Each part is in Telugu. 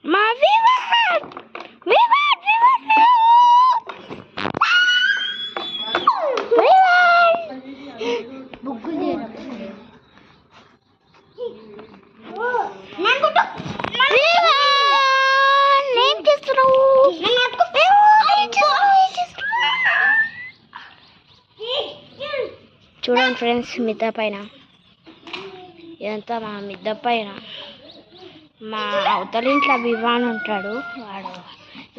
మా వివాన్ వివాన్ వివాన్ బుగ్గులు చూడండి ఫ్రెండ్స్, మిద్ద పైన ఇదంతా మా మిద్ద పైన మా అవతల ఇంట్లో వివాన్ ఉంటాడు. వాడు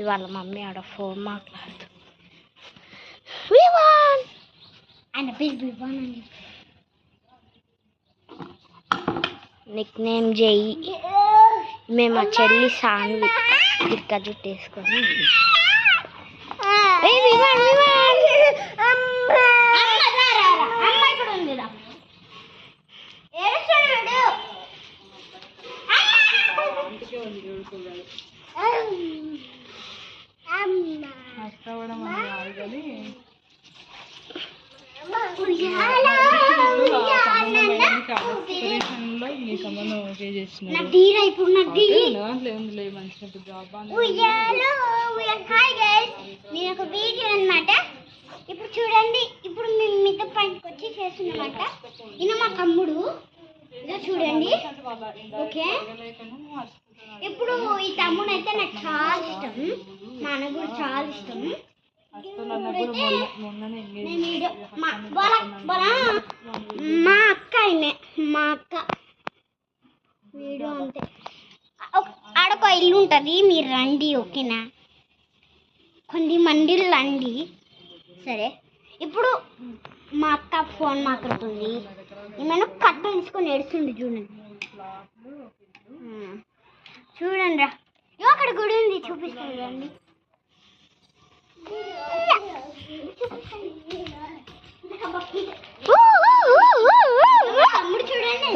ఇవాళ మమ్మీ ఆడ ఫోన్ మాట్లాడుతూ వివాన్ ఆయన పేరు వివాన్ అని నిక్ నేమ్ జెయి. మేము మా చెల్లి సాన్వి ఇక్క జుట్టేసుకొని వివాన్ వివాన్ అన్నమాట. ఇప్పుడు చూడండి, ఇప్పుడు మేము మిగతా పైకి వచ్చి చేస్తున్నమాట. ఈయన మా తమ్ముడు, ఇదో చూడండి. ఓకే, ఇప్పుడు ఈ తమ్ముడు అయితే నాకు చాలా ఇష్టం, మా అన్న కూడా చాలా ఇష్టం. మా అక్క అయినే మా అక్క వీడియో అంతే. ఆడొక ఇల్లు ఉంటుంది, మీరు రండి ఓకేనా, కొన్ని మందిలు రండి. సరే, ఇప్పుడు మా అక్క ఫోన్ మాట్లాడుతుంది, ఏమైనా కట్ట తీసుకొని ఏడుస్తుంది. చూడండి చూడండి రా, అక్కడ గుడి ఉంది, చూపిస్తాను రండి. తమ్ముడు చూడండి,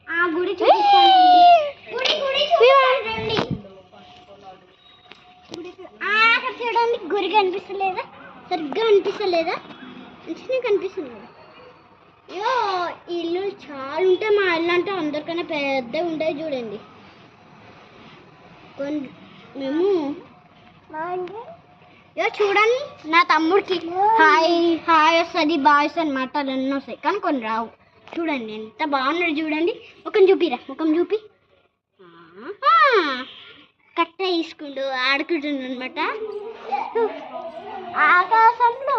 ఆ గుడి చూపిస్తాను. అక్కడ చూడండి, గురి కనిపిస్తలేదా, సరిగ్గా అనిపిస్తలేదా, మంచిగా కనిపిస్తుంది కదా. అయ్యో, ఇల్లు చాలా ఉంటాయి, మా ఇల్లు అంటే అందరికన్నా పెద్దగా ఉంటాయి. చూడండి, మేము చూడండి, నా తమ్ముడికి హాయ్ హాయ్ వస్తుంది, బాయ్ వస్తుంది, మాటలు అన్నీ వస్తాయి, కానీ కొన్ని రావు. చూడండి ఎంత బాగున్నాడు. చూడండి, ముఖం చూపిరా, ముఖం చూపి. కట్ట తీసుకుంటూ ఆడుకుంటుంది అనమాట. ఆకాశంలో